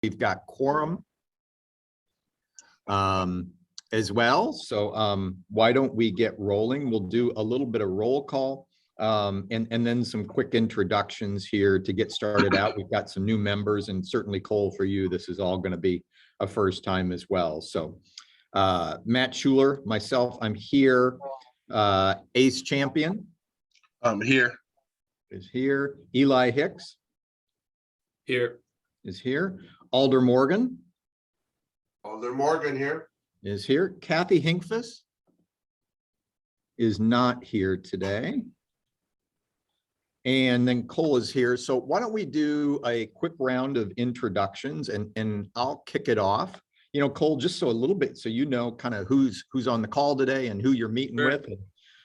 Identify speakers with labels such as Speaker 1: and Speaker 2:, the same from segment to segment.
Speaker 1: We've got quorum as well. So why don't we get rolling? We'll do a little bit of roll call and then some quick introductions here to get started out. We've got some new members, and certainly Cole, for you, this is all going to be a first time as well. So Matt Schuler, myself, I'm here. Ace Champion.
Speaker 2: I'm here.
Speaker 1: Is here. Eli Hicks.
Speaker 3: Here.
Speaker 1: Is here. Alder Morgan.
Speaker 2: Alder Morgan here.
Speaker 1: Is here. Kathy Hinkfus is not here today. And then Cole is here. So why don't we do a quick round of introductions, and I'll kick it off. You know, Cole, just so a little bit, so you know kind of who's on the call today and who you're meeting with, and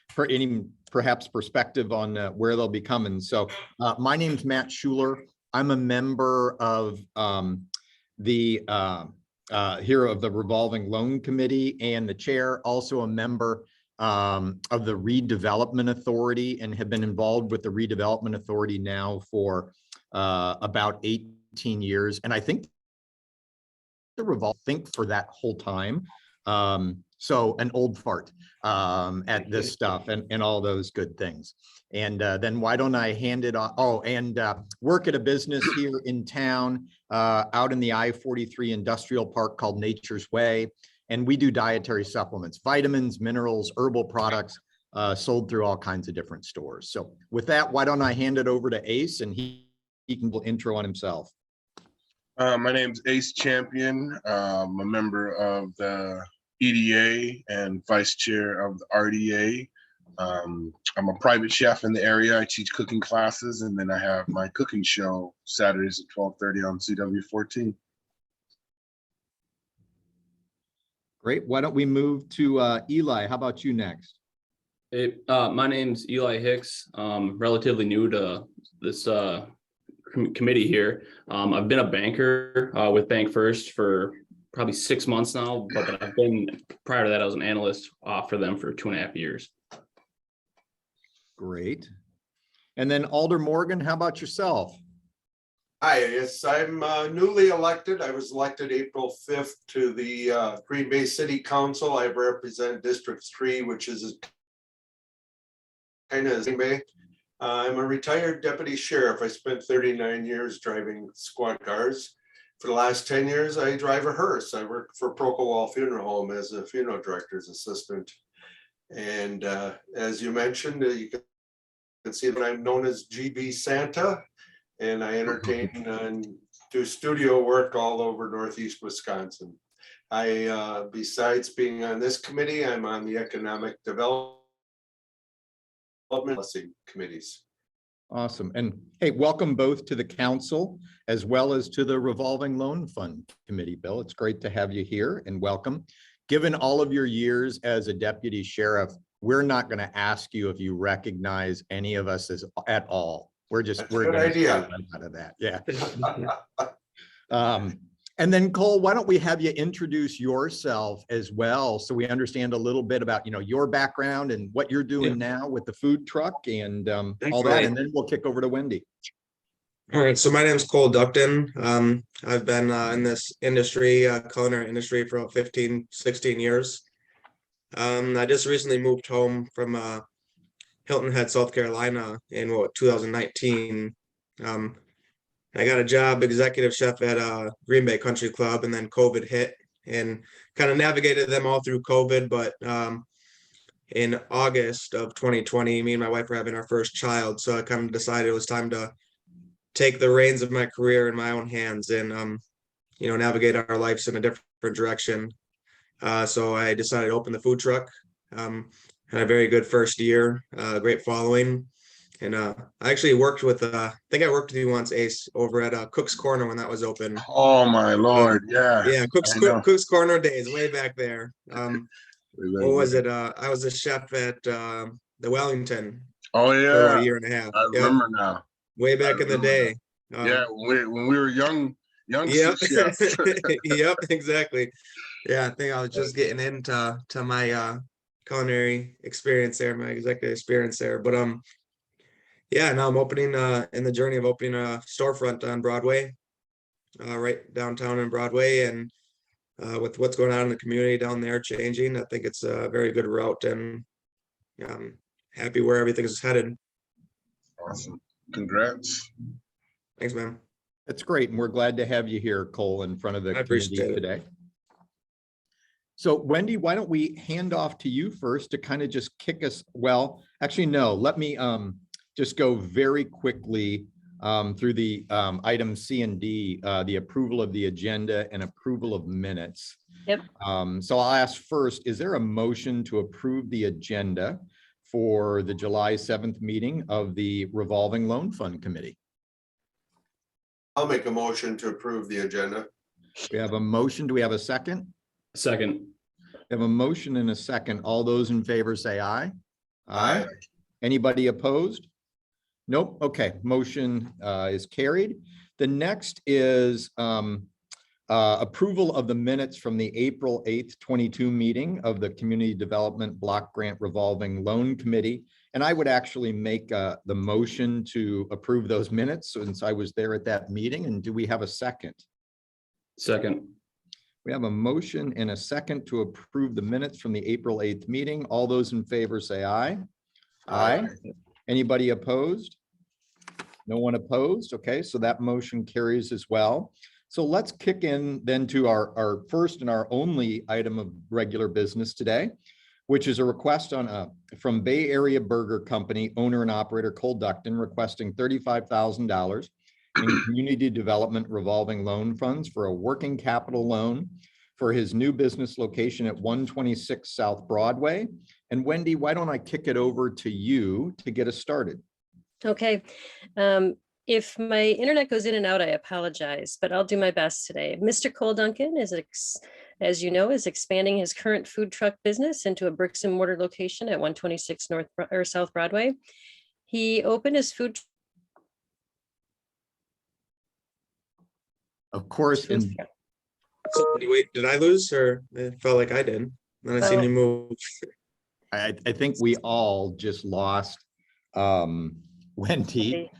Speaker 1: for any perhaps perspective on where they'll be coming. So my name's Matt Schuler. I'm a member of the Revolving Loan Committee and the chair, also a member of the Redevelopment Authority, and have been involved with the Redevelopment Authority now for about 18 years. And I think for that whole time. So an old fart at this stuff and all those good things. And then why don't I hand it off? Oh, and work at a business here in town, out in the I-43 industrial park called Nature's Way. And we do dietary supplements, vitamins, minerals, herbal products, sold through all kinds of different stores. So with that, why don't I hand it over to Ace, and he can intro on himself.
Speaker 2: My name's Ace Champion. I'm a member of the EDA and vice chair of the RDA. I'm a private chef in the area. I teach cooking classes, and then I have my cooking show Saturdays at 12:30 on CW14.
Speaker 1: Great. Why don't we move to Eli? How about you next?
Speaker 3: Hey, my name's Eli Hicks. Relatively new to this committee here. I've been a banker with Bank First for probably 6 months now, but prior to that, I was an analyst for them for 2.5 years.
Speaker 1: Great. And then Alder Morgan, how about yourself?
Speaker 4: Hi, yes, I'm newly elected. I was elected April 5th to the Green Bay City Council. I represent District 3, which is kind of Green Bay. I'm a retired deputy sheriff. I spent 39 years driving squad cars. For the last 10 years, I drive a hearse. I work for Procowal Funeral Home as a funeral director's assistant. And as you mentioned, you can see that I'm known as GB Santa, and I entertain and do studio work all over Northeast Wisconsin. I, besides being on this committee, I'm on the Economic Development committees.
Speaker 1: Awesome. And hey, welcome both to the council as well as to the Revolving Loan Fund Committee, Bill. It's great to have you here, and welcome. Given all of your years as a deputy sheriff, we're not going to ask you if you recognize any of us as at all. We're
Speaker 4: Good idea.
Speaker 1: Out of that. Yeah. And then Cole, why don't we have you introduce yourself as well, so we understand a little bit about, you know, your background and what you're doing now with the food truck and all that, and then we'll kick over to Wendy.
Speaker 5: All right, so my name is Cole Duckton. I've been in this industry, culinary industry, for about 15-16 years. I just recently moved home from Hilton Head, South Carolina in 2019. I got a job executive chef at Green Bay Country Club, and then COVID hit and kind of navigated them all through COVID. But in August of 2020, me and my wife were having our first child. So I kind of decided it was time to take the reins of my career in my own hands and, you know, navigate our lives in a different direction. So I decided to open the food truck. Had a very good first year, great following. And I actually worked with, I think I worked with you once, Ace, over at Cook's Corner when that was open.
Speaker 2: Oh my Lord, yeah.
Speaker 5: Yeah, Cook's Corner days, way back there. What was it? I was a chef at the Wellington.
Speaker 2: Oh yeah,
Speaker 5: for a year and a half.
Speaker 2: I remember now.
Speaker 5: Way back in the day.
Speaker 2: Yeah, when we were young
Speaker 5: Yep.
Speaker 2: chefs.
Speaker 5: Yep, exactly. Yeah, I think I was just getting into my culinary experience there, my executive experience there. But yeah, now I'm opening in the journey of opening a storefront on Broadway. right downtown in Broadway, and with what's going on in the community down there changing, I think it's a very good route, and happy where everything is headed.
Speaker 2: Awesome. Congrats.
Speaker 5: Thanks, man.
Speaker 1: That's great. And we're glad to have you here, Cole, in front of the
Speaker 5: I appreciate
Speaker 1: community
Speaker 5: it.
Speaker 1: today. So Wendy, why don't we hand off to you first to kind of just kick us? Well, actually, no, let me just go very quickly through the item C and D, the approval of the agenda and approval of minutes.
Speaker 6: Yep.
Speaker 1: So I'll ask first, is there a motion to approve the agenda for the July 7th meeting of the Revolving Loan Fund Committee?
Speaker 4: I'll make a motion to approve the agenda.
Speaker 1: We have a motion. Do we have a second?
Speaker 3: Second.
Speaker 1: We have a motion and a second. All those in favor say aye.
Speaker 4: Aye.
Speaker 1: Anybody opposed? Nope. Okay, motion is carried. The next is approval of the minutes from the April 8th, 22 meeting of the Community Development Block Grant Revolving Loan Committee. And I would actually make the motion to approve those minutes since I was there at that meeting. And do we have a second?
Speaker 3: Second.
Speaker 1: We have a motion and a second to approve the minutes from the April 8th meeting. All those in favor say aye. Aye. Anybody opposed? No one opposed. Okay, so that motion carries as well. So let's kick in then to our first and our only item of regular business today, which is a request from Bay Area Burger Company owner and operator Cole Duckton requesting $35,000 in community development revolving loan funds for a working capital loan for his new business location at 126 South Broadway. And Wendy, why don't I kick it over to you to get us started?
Speaker 6: Okay. If my internet goes in and out, I apologize, but I'll do my best today. Mr. Cole Duncan as you know, is expanding his current food truck business into a bricks and mortar location at 126 South Broadway. He opened his food.
Speaker 1: Of course, and
Speaker 5: So, wait, did I lose, or it felt like I did? Then I seen you move.
Speaker 1: I think we all just lost Wendy.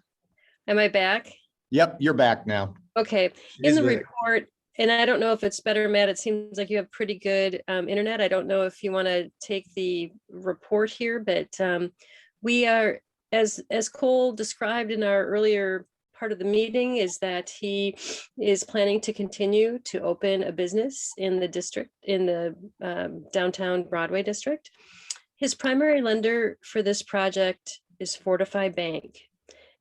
Speaker 6: Am I back?
Speaker 1: Yep, you're back now.
Speaker 6: Okay, in the report, and I don't know if it's better, Matt, it seems like you have pretty good internet. I don't know if you want to take the report here, but we are, as Cole described in our earlier part of the meeting, is that he is planning to continue to open a business in the district, in the downtown Broadway district. His primary lender for this project is Fortify Bank,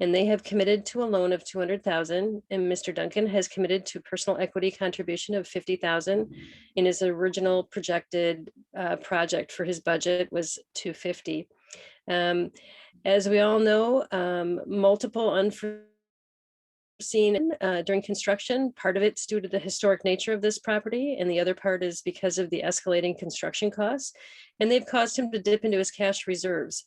Speaker 6: and they have committed to a loan of $200,000, and Mr. Duncan has committed to personal equity contribution of $50,000. In his original projected project for his budget was $250,000. As we all know, multiple unforeseen during construction. Part of it's due to the historic nature of this property, and the other part is because of the escalating construction costs, and they've caused him to dip into his cash reserves.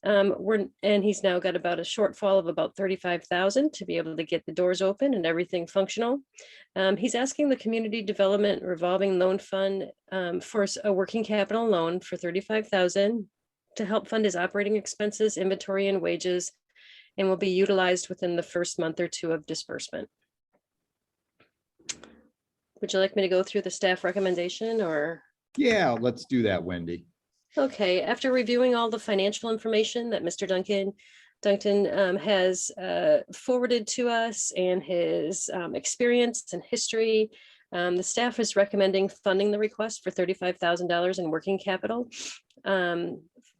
Speaker 6: And he's now got about a shortfall of about $35,000 to be able to get the doors open and everything functional. He's asking the Community Development Revolving Loan Fund for a working capital loan for $35,000 to help fund his operating expenses, inventory, and wages, and will be utilized within the first month or two of disbursement. Would you like me to go through the staff recommendation, or?
Speaker 1: Yeah, let's do that, Wendy.
Speaker 6: Okay, after reviewing all the financial information that Mr. Duncan has forwarded to us, and his experience and history, the staff is recommending funding the request for $35,000 in working capital.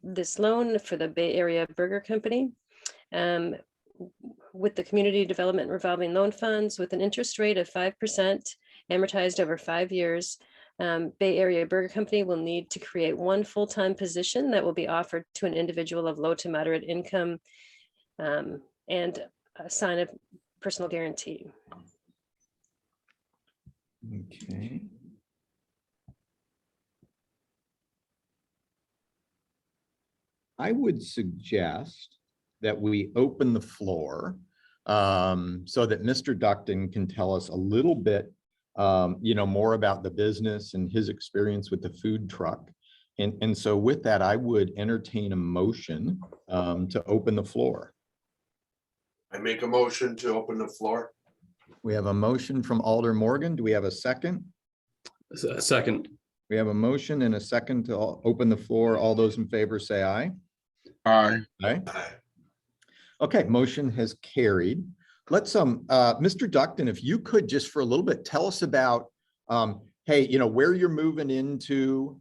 Speaker 6: This loan for the Bay Area Burger Company with the Community Development Revolving Loan Funds with an interest rate of 5% amortized over 5 years. Bay Area Burger Company will need to create one full-time position that will be offered to an individual of low to moderate income and sign a personal guarantee.
Speaker 1: Okay. I would suggest that we open the floor so that Mr. Duckton can tell us a little bit more about the business and his experience with the food truck. And so with that, I would entertain a motion to open the floor.
Speaker 4: I make a motion to open the floor.
Speaker 1: We have a motion from Alder Morgan. Do we have a second?
Speaker 3: Second.
Speaker 1: We have a motion and a second to open the floor. All those in favor say aye.
Speaker 2: Aye.
Speaker 1: Aye. Okay, motion has carried. Let's, Mr. Ducton, if you could just for a little bit, tell us about, hey, you know, where you're moving into,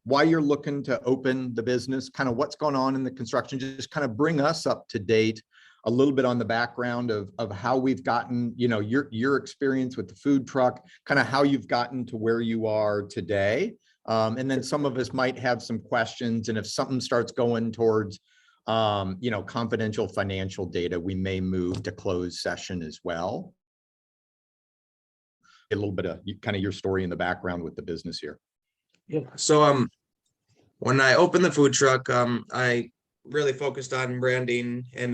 Speaker 1: why you're looking to open the business, kind of what's going on in the construction, just kind of bring us up to date a little bit on the background of how we've gotten, you know, your experience with the food truck, kind of how you've gotten to where you are today. And then some of us might have some questions, and if something starts going towards, you know, confidential financial data, we may move to closed session as well. A little bit of kind of your story in the background with the business here.
Speaker 5: Yeah. So when I opened the food truck, I really focused on branding and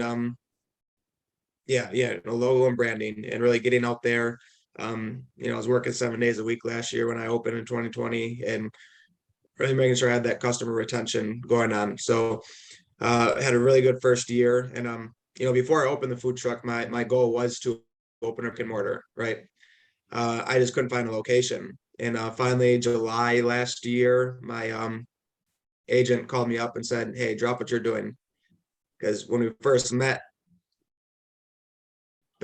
Speaker 5: the logo and branding and really getting out there. You know, I was working 7 days a week last year when I opened in 2020 and really making sure I had that customer retention going on. So I had a really good first year. And you know, before I opened the food truck, my goal was to open a brick and mortar, right? I just couldn't find a location. And finally, July last year, my agent called me up and said, "Hey, drop what you're doing." Because when we first met,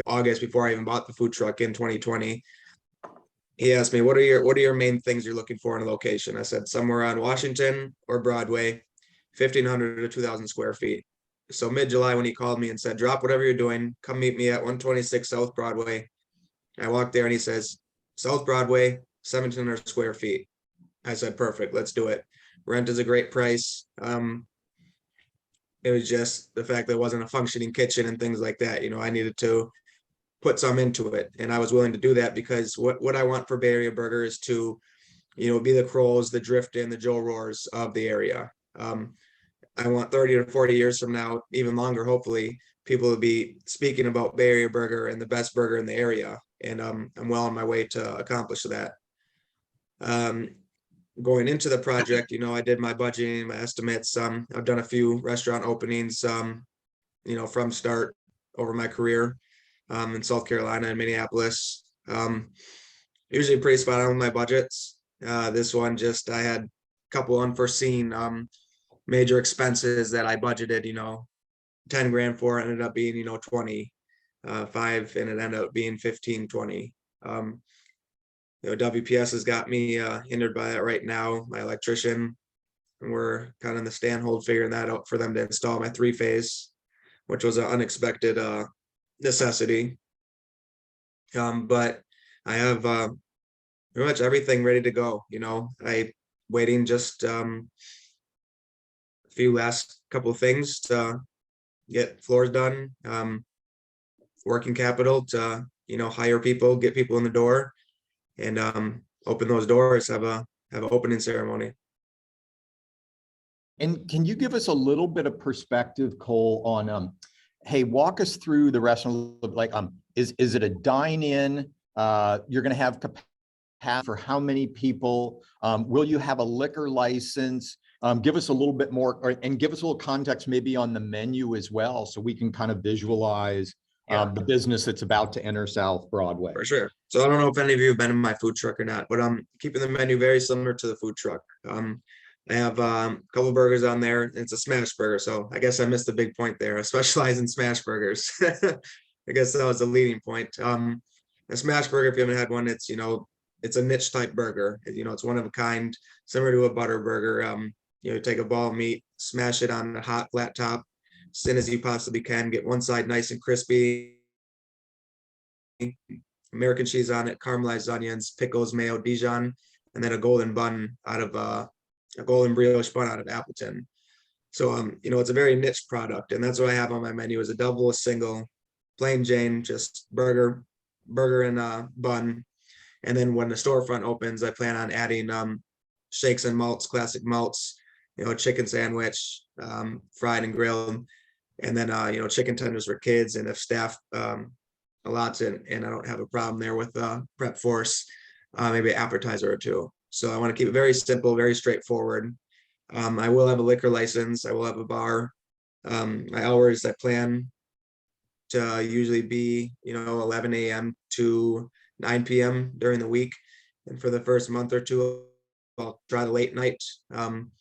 Speaker 5: August, before I even bought the food truck in 2020, he asked me, what are your main things you're looking for in a location? I said, somewhere on Washington or Broadway, 1,500 to 2,000 square feet. So mid-July, when he called me and said, drop whatever you're doing, come meet me at 126 South Broadway. I walked there and he says, South Broadway, 1,700 square feet. I said, perfect, let's do it. Rent is a great price. It was just the fact that it wasn't a functioning kitchen and things like that. You know, I needed to put some into it, and I was willing to do that because what I want for Bay Area Burger is to, you know, be the Crowes, the Driftin', the Joe Roars of the area. I want 30 to 40 years from now, even longer, hopefully, people will be speaking about Bay Area Burger and the best burger in the area. And I'm well on my way to accomplish that. Going into the project, you know, I did my budgeting, my estimates. I've done a few restaurant openings, you know, from start over my career. In South Carolina and Minneapolis. Usually pretty spot on with my budgets. This one just, I had a couple unforeseen major expenses that I budgeted, you know, 10 grand for, ended up being, you know, 20, 5, and it ended up being 15, 20. You know, WPS has got me hindered by that right now, my electrician, and we're kind of in the stand hold figuring that out for them to install my 3-phase, which was an unexpected necessity. But I have pretty much everything ready to go. You know, I waiting just a few last couple of things to get floors done, working capital to, you know, hire people, get people in the door, and open those doors, have an opening ceremony.
Speaker 1: And can you give us a little bit of perspective, Cole, on hey, walk us through the restaurant. Like, is it a dine-in? You're going to have capacity for how many people? Will you have a liquor license? Give us a little bit more, and give us a little context maybe on the menu as well, so we can kind of visualize the business that's about to enter South Broadway.
Speaker 5: For sure. So I don't know if any of you have been in my food truck or not, but I'm keeping the menu very similar to the food truck. I have a couple burgers on there. It's a smash burger. So I guess I missed the big point there. I specialize in smash burgers. I guess that was the leading point. A smash burger, if you haven't had one, it's, you know, it's a niche type burger. You know, it's one of a kind, similar to a butter burger. You know, take a ball of meat, smash it on a hot flat top, as thin as you possibly can, get one side nice and crispy. American cheese on it, caramelized onions, pickles, mayo, Dijon, and then a golden bun out of a golden brioche bun out of Appleton. So you know, it's a very niche product, and that's what I have on my menu is a double, a single, plain Jane, just burger and bun. And then when the storefront opens, I plan on adding shakes and malts, classic malts, you know, chicken sandwich, fried and grilled, and then you know, chicken tenders for kids, and if staff allots it, and I don't have a problem there with prep force, maybe an appetizer or two. So I want to keep it very simple, very straightforward. I will have a liquor license. I will have a bar. My hours, I plan to usually be, 11 a.m. to 9 p.m. during the week. And for the first month or two, I'll try the late night, 11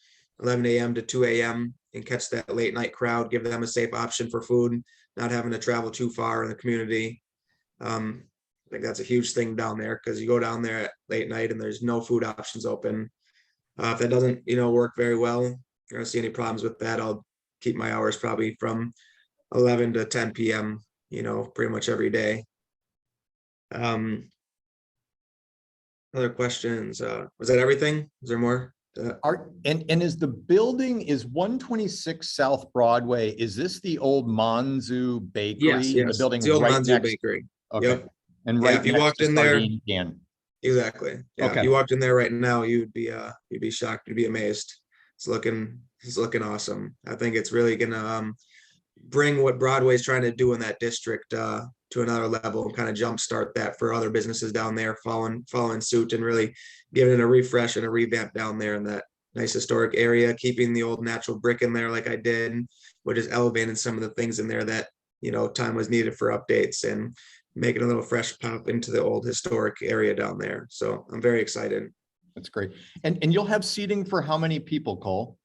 Speaker 5: a.m. to 2 a.m. and catch that late night crowd, give them a safe option for food, not having to travel too far in the community. I think that's a huge thing down there because you go down there at late night and there's no food options open. If that doesn't, work very well, I don't see any problems with that. I'll keep my hours probably from 11 to 10 p.m., pretty much every day. Other questions? Was that everything? Is there more?
Speaker 1: And is the building is 126 South Broadway? Is this the old Manzu Bakery?
Speaker 5: Yes.
Speaker 1: The building
Speaker 5: It's the old
Speaker 1: right
Speaker 5: Manzu
Speaker 1: next.
Speaker 5: Bakery.
Speaker 1: Okay.
Speaker 5: Yep.
Speaker 1: And
Speaker 5: Yeah,
Speaker 1: right
Speaker 5: if you
Speaker 1: next
Speaker 5: walked
Speaker 1: to
Speaker 5: in there-
Speaker 1: Sardine Can.
Speaker 5: Exactly. Yeah.
Speaker 1: Okay.
Speaker 5: If you walked in there right now, you'd be shocked. You'd be amazed. It's looking awesome. I think it's really gonna bring what Broadway's trying to do in that district to another level and kind of jumpstart that for other businesses down there following suit and really giving it a refresh and a revamp down there in that nice historic area, keeping the old natural brick in there like I did, but just elevating some of the things in there that, time was needed for updates and making a little fresh pop into the old historic area down there. So I'm very excited.
Speaker 1: That's great. And you'll have seating for how many people, Cole?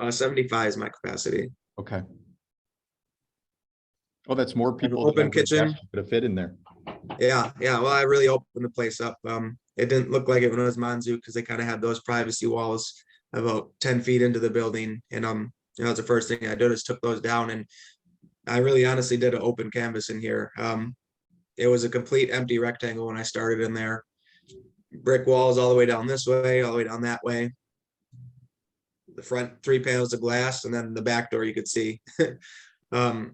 Speaker 5: 75 is my capacity.
Speaker 1: Okay. Oh, that's more people.
Speaker 5: Open
Speaker 1: than I would
Speaker 5: kitchen.
Speaker 1: guess could have fit in there.
Speaker 5: Yeah. Well, I really opened the place up. It didn't look like it when it was Manzu because they kind of had those privacy walls about 10 feet into the building. And that's the first thing I did is took those down, and I really honestly did an open canvas in here. It was a complete empty rectangle when I started in there. Brick walls all the way down this way, all the way down that way. The front 3 panels of glass, and then the back door you could see. I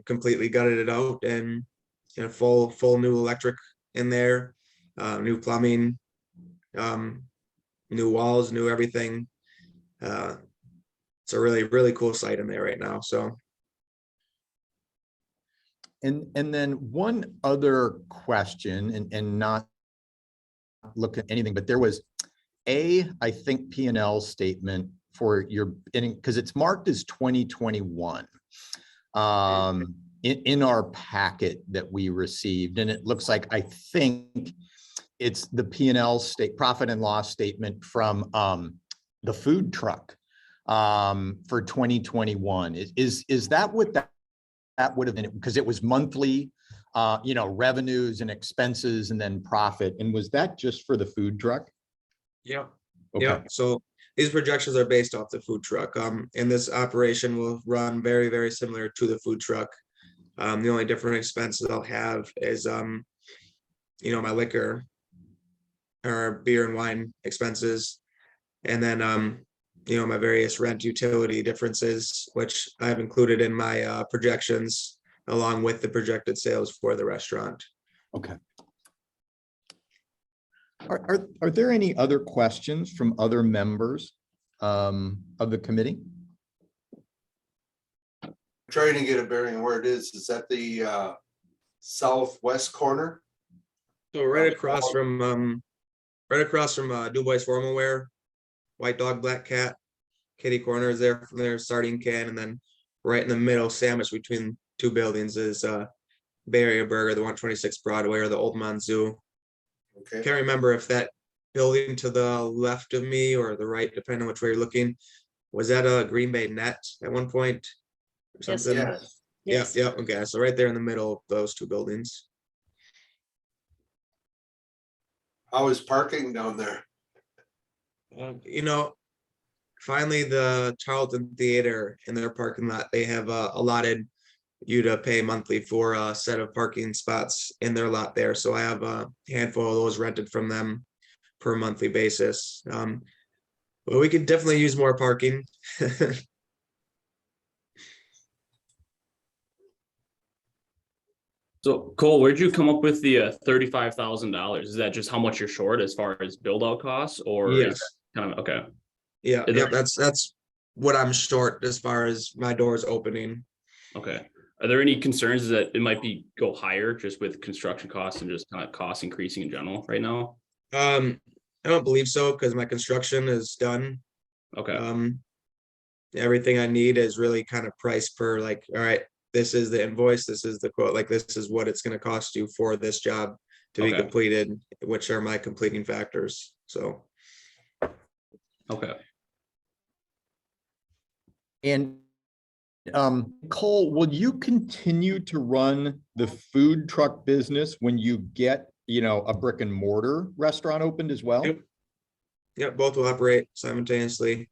Speaker 5: completely gutted it out and full new electric in there, new plumbing, new walls, new everything. It's a really, really cool site in there right now. So.
Speaker 1: And then one other question, and not look at anything, but there was I think P&L statement for your, because it's marked as 2021 in our packet that we received, and it looks like I think it's the P&L profit and loss statement from the food truck for 2021. Is that what that would have been? Because it was monthly, revenues and expenses and then profit. And was that just for the food truck?
Speaker 5: Yeah.
Speaker 1: Okay.
Speaker 5: Yeah. So these projections are based off the food truck. And this operation will run very, very similar to the food truck. The only different expenses I'll have is, my liquor or beer and wine expenses. And then, my various rent utility differences, which I've included in my projections along with the projected sales for the restaurant.
Speaker 1: Okay. Are there any other questions from other members of the committee?
Speaker 4: Trying to get a bearing where it is. Is that the southwest corner?
Speaker 5: So right across from Du Bois Formal Wear, White Dog, Black Cat, kitty corner is there from their sardine can, and then right in the middle, sandwiched between two buildings, is Bay Area Burger, the 126 Broadway, or the Old Manzu.
Speaker 4: Okay.
Speaker 5: Can't remember if that building to the left of me or the right, depending on which way you're looking, was that a Green Bay Net at one point or
Speaker 6: Yes,
Speaker 5: something?
Speaker 4: Yes.
Speaker 6: Yes.
Speaker 5: Yeah. Okay, so right there in the middle of those two buildings.
Speaker 4: How is parking down there?
Speaker 5: Finally, the Charlton Theater in their parking lot, they have allotted you to pay monthly for a set of parking spots in their lot there. So I have a handful of those rented from them per monthly basis. But we could definitely use more parking.
Speaker 3: So Cole, where'd you come up with the $35,000? Is that just how much you're short as far as build out costs, or
Speaker 5: Yes.
Speaker 3: is that kind of okay?
Speaker 5: Yeah,
Speaker 3: Is there-
Speaker 5: that's what I'm short as far as my doors opening.
Speaker 3: Okay. Are there any concerns that it might go higher just with construction costs and just kind of costs increasing in general right now?
Speaker 5: I don't believe so because my construction is done.
Speaker 3: Okay.
Speaker 5: Everything I need is really kind of priced per, like, all right, this is the invoice, this is the quote, like this is what it's going to cost you for this job to be
Speaker 3: Okay.
Speaker 5: completed, which are my completing factors. So
Speaker 3: Okay.
Speaker 1: And Cole, will you continue to run the food truck business when you get, a brick and mortar restaurant opened as well?
Speaker 5: Yep. Yeah, both will operate simultaneously.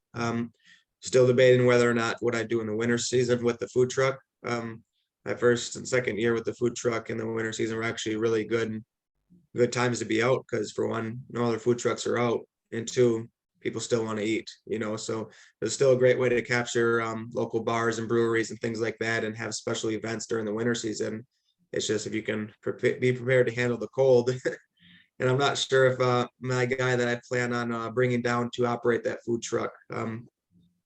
Speaker 5: Still debating whether or not what I do in the winter season with the food truck. My first and second year with the food truck in the winter season were actually really good times to be out, because for one, no other food trucks are out, and two, people still want to eat, so it's still a great way to capture local bars and breweries and things like that, and have special events during the winter season. It's just if you can be prepared to handle the cold. And I'm not sure if my guy that I plan on bringing down to operate that food truck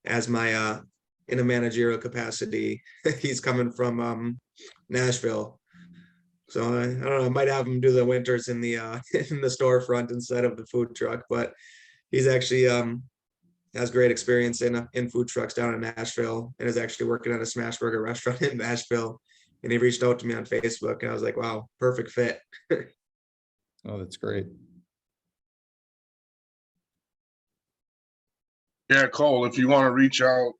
Speaker 5: as my in a managerial capacity, he's coming from Nashville. So I don't know, I might have him do the winters in the in the storefront instead of the food truck, but he's actually has great experience in food trucks down in Nashville, and is actually working at a smash burger restaurant in Nashville. And he reached out to me on Facebook, and I was like, wow, perfect fit.
Speaker 1: Oh, that's great.
Speaker 2: Yeah, Cole, if you want to reach out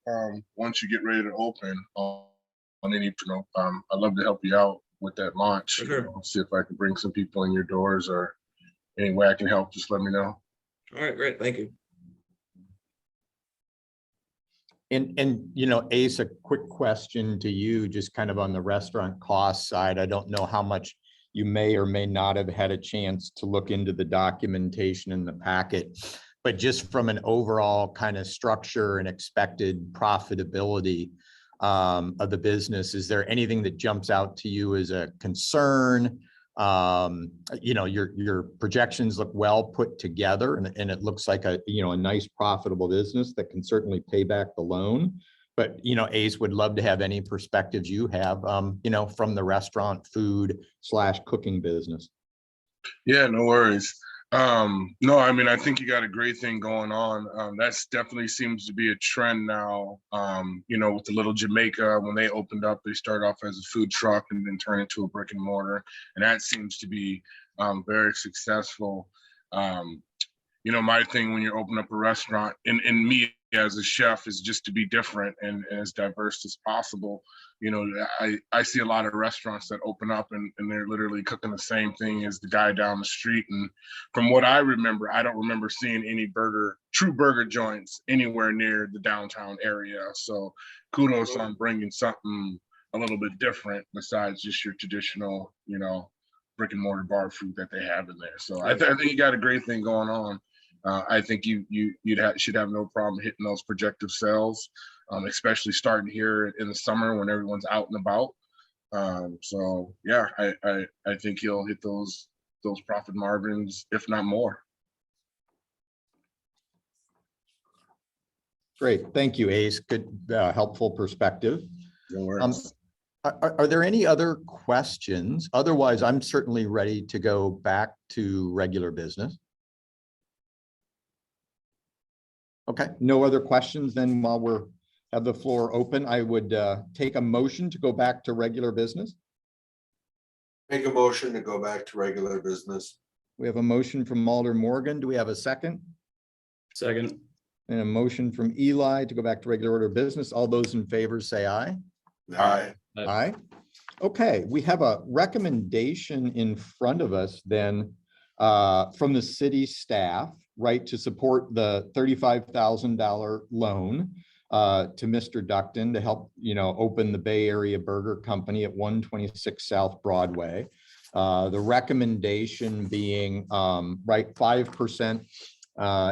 Speaker 2: once you get ready to open on any, I'd love to help you out with that launch.
Speaker 5: Sure.
Speaker 2: See if I can bring some people in your doors, or any way I can help, just let me know.
Speaker 5: All right, great, thank you.
Speaker 1: And Ace, a quick question to you, just kind of on the restaurant cost side. I don't know how much you may or may not have had a chance to look into the documentation in the packet, but just from an overall kind of structure and expected profitability of the business, is there anything that jumps out to you as a concern? Your projections look well put together, and it looks like a nice profitable business that can certainly pay back the loan. But, Ace, would love to have any perspectives you have, from the restaurant food / cooking business.
Speaker 2: Yeah, no worries. No, I mean, I think you got a great thing going on. That's definitely seems to be a trend now. With the Little Jamaica, when they opened up, they started off as a food truck and then turned into a brick and mortar. And that seems to be very successful. My thing when you open up a restaurant, and me as a chef, is just to be different and as diverse as possible. I see a lot of restaurants that open up and they're literally cooking the same thing as the guy down the street. And from what I remember, I don't remember seeing any true burger joints anywhere near the downtown area. So kudos on bringing something a little bit different besides just your traditional, brick and mortar bar food that they have in there. So I think you got a great thing going on. I think you should have no problem hitting those projected sales, especially starting here in the summer when everyone's out and about. So yeah, I think you'll hit those profit margins, if not more.
Speaker 1: Great, thank you, Ace. Good, helpful perspective.
Speaker 2: No worries.
Speaker 1: Are there any other questions? Otherwise, I'm certainly ready to go back to regular business. Okay, no other questions. Then while we're have the floor open, I would take a motion to go back to regular business.
Speaker 4: Make a motion to go back to regular business.
Speaker 1: We have a motion from Alder Morgan. Do we have a second?
Speaker 3: Second.
Speaker 1: And a motion from Eli to go back to regular order of business. All those in favor say aye.
Speaker 4: Aye.
Speaker 1: Aye. Okay, we have a recommendation in front of us then from the city staff, right, to support the $35,000 loan to Mr. Ducton to help, open the Bay Area Burger Company at 126 South Broadway. The recommendation being, 5%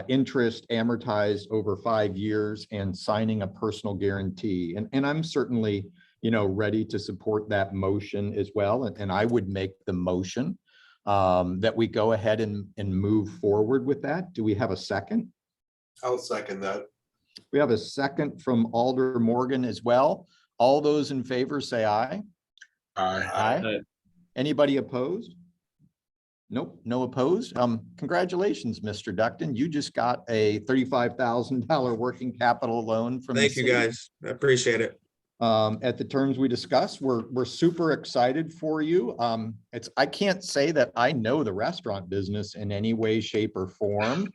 Speaker 1: interest amortized over 5 years and signing a personal guarantee. And I'm certainly, ready to support that motion as well. And I would make the motion that we go ahead and move forward with that. Do we have a second?
Speaker 4: I'll second that.
Speaker 1: We have a second from Alder Morgan as well. All those in favor say aye.
Speaker 2: Aye.
Speaker 1: Aye. Anybody opposed? Nope, no opposed. Congratulations, Mr. Ducton. You just got a $35,000 working capital loan from the
Speaker 5: Thank you,
Speaker 1: city.
Speaker 5: guys. I appreciate it.
Speaker 1: at the terms we discussed. We're super excited for you. I can't say that I know the restaurant business in any way, shape, or form,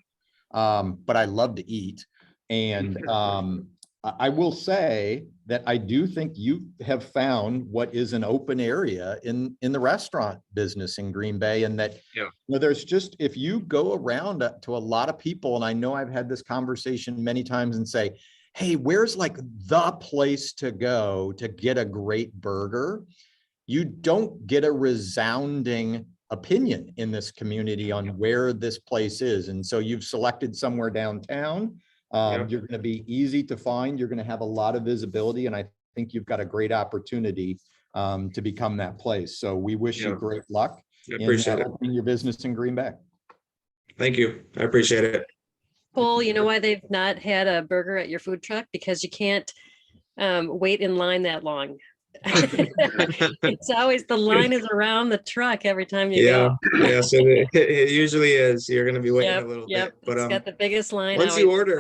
Speaker 1: but I love to eat. And I will say that I do think you have found what is an open area in the restaurant business in Green Bay, and that there's just, if you go around to a lot of people, and I know I've had this conversation many times, and say, hey, where's like the place to go to get a great burger? You don't get a resounding opinion in this community on where this place is. And so you've selected somewhere downtown. You're going to be easy to find. You're going to have a lot of visibility. And I think you've got a great opportunity to become that place. So we wish you great luck in opening your business in Green Bay.
Speaker 5: Thank you. I appreciate it.
Speaker 6: Cole, you know why they've not had a burger at your food truck? Because you can't wait in line that long. It's always, the line is around the truck every time you go.
Speaker 5: Yeah, so it usually is. You're going to be waiting a little bit, but
Speaker 6: it's got the biggest line.
Speaker 5: once you order,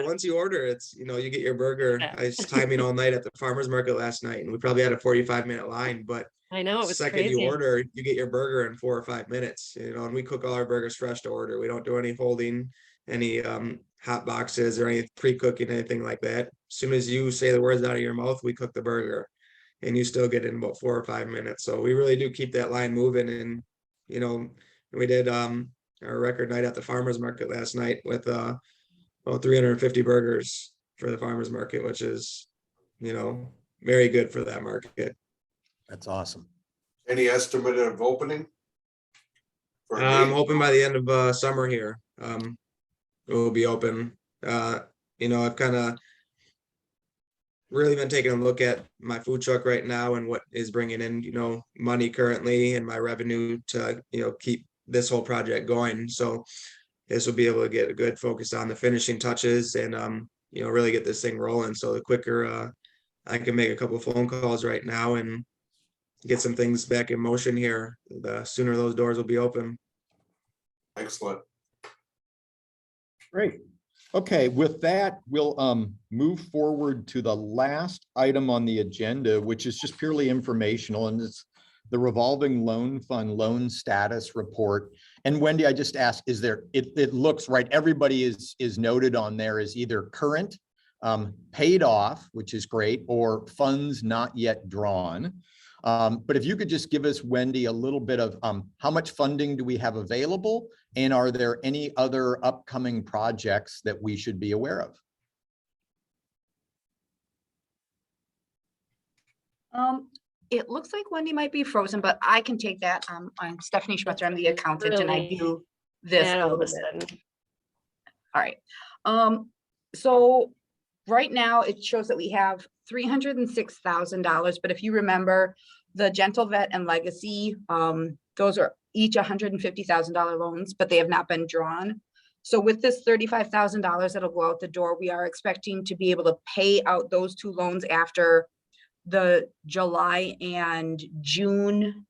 Speaker 5: it's, you get your burger. I was timing all night at the farmer's market last night, and we probably had a 45-minute line, but
Speaker 6: I know, it was
Speaker 5: second
Speaker 6: crazy.
Speaker 5: you order, you get your burger in 4 or 5 minutes, and we cook all our burgers fresh to order. We don't do any holding, any hot boxes or any pre-cooking, anything like that. As soon as you say the words out of your mouth, we cook the burger, and you still get it in about 4 or 5 minutes. So we really do keep that line moving. And we did our record night at the farmers market last night with about 350 burgers for the farmers market, which is very good for that market.
Speaker 1: That's awesome. Any
Speaker 4: estimate of opening?
Speaker 5: I'm hoping by the end of summer here, it will be open. I've kind of really been taking a look at my food truck right now and what is bringing in, money currently, and my revenue to, keep this whole project going. So this will be able to get a good focus on the finishing touches and, really get this thing rolling. So the quicker I can make a couple of phone calls right now and get some things back in motion here, the sooner those doors will be open.
Speaker 4: Excellent.
Speaker 1: Great. Okay, with that, we'll move forward to the last item on the agenda, which is just purely informational, and it's the revolving loan fund loan status report. And Wendy, I just asked, is there, it looks right, everybody is noted on there as either current, paid off, which is great, or funds not yet drawn. But if you could just give us, Wendy, a little bit of how much funding do we have available? And are there any other upcoming projects that we should be aware of?
Speaker 7: It looks like Wendy might be frozen, but I can take that. I'm Stephanie Schmetzer. I'm the accountant, and I do this.
Speaker 6: All of a sudden.
Speaker 7: All right. So right now it shows that we have $306,000, but if you remember, the Gentle Vet and Legacy, those are each $150,000 loans, but they have not been drawn. So with this $35,000 that'll go out the door, we are expecting to be able to pay out those two loans after the July and June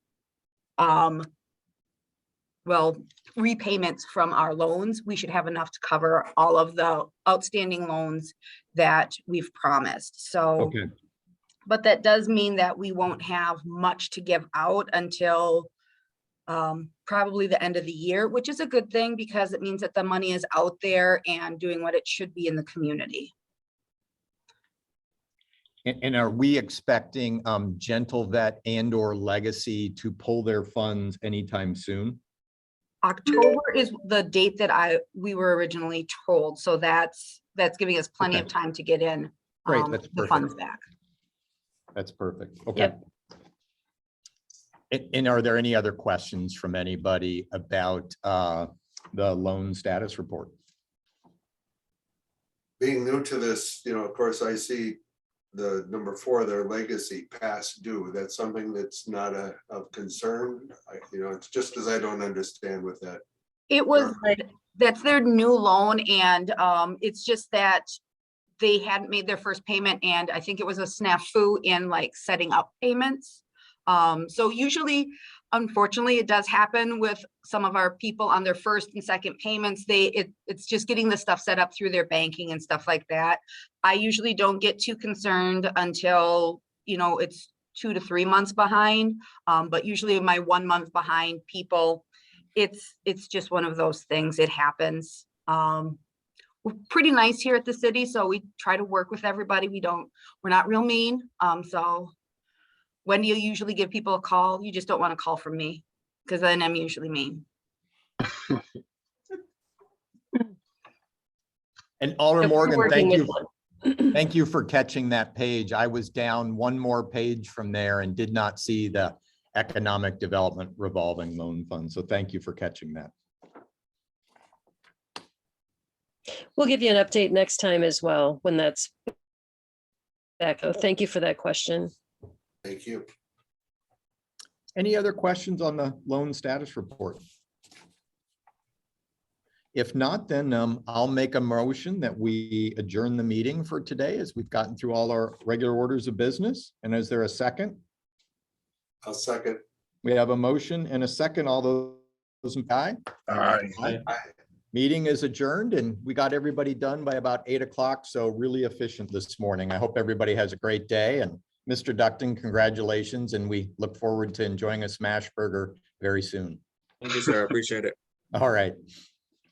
Speaker 7: repayments from our loans. We should have enough to cover all of the outstanding loans that we've promised. So
Speaker 1: Okay.
Speaker 7: But that does mean that we won't have much to give out until probably the end of the year, which is a good thing because it means that the money is out there and doing what it should be in the community.
Speaker 1: And are we expecting Gentle Vet and or Legacy to pull their funds anytime soon?
Speaker 7: October is the date that we were originally told. So that's giving us plenty of time to get in
Speaker 1: Great, that's
Speaker 7: the
Speaker 1: perfect.
Speaker 7: funds back.
Speaker 1: That's perfect. Okay. Yep. And are there any other questions from anybody about the loan status report?
Speaker 4: Being new to this, of course, I see the number 4, their legacy past due. That's something that's not of concern. It's just because I don't understand with that.
Speaker 7: It was, that's their new loan, and it's just that they hadn't made their first payment, and I think it was a snafu in setting up payments. So usually, unfortunately, it does happen with some of our people on their first and second payments. It's just getting the stuff set up through their banking and stuff like that. I usually don't get too concerned until you know, it's 2 to 3 months behind. But usually my 1 month behind people, it's just one of those things. It happens. We're pretty nice here at the city, so we try to work with everybody. We're not real mean. So when do you usually give people a call? You just don't want to call from me, because then I'm usually mean.
Speaker 1: And Alder
Speaker 6: So we're
Speaker 1: Morgan,
Speaker 6: working
Speaker 1: thank
Speaker 6: with
Speaker 1: you.
Speaker 6: one.
Speaker 1: Thank you for catching that page. I was down one more page from there and did not see the Economic Development Revolving Loan Fund. So thank you for catching that.
Speaker 6: We'll give you an update next time as well when that's back. Oh, thank you for that question.
Speaker 4: Thank you.
Speaker 1: Any other questions on the loan status report? If not, then I'll make a motion that we adjourn the meeting for today as we've gotten through all our regular orders of business. And is there a second?
Speaker 4: I'll second.
Speaker 1: We have a motion and a second. All those in aye?
Speaker 2: Aye.
Speaker 1: Meeting is adjourned and we got everybody done by about 8 o'clock. So really efficient this morning. I hope everybody has a great day, and Mr. Ducton, congratulations. And we look forward to enjoying a smash burger very soon.
Speaker 5: Thank you, sir. I appreciate it.
Speaker 1: All right.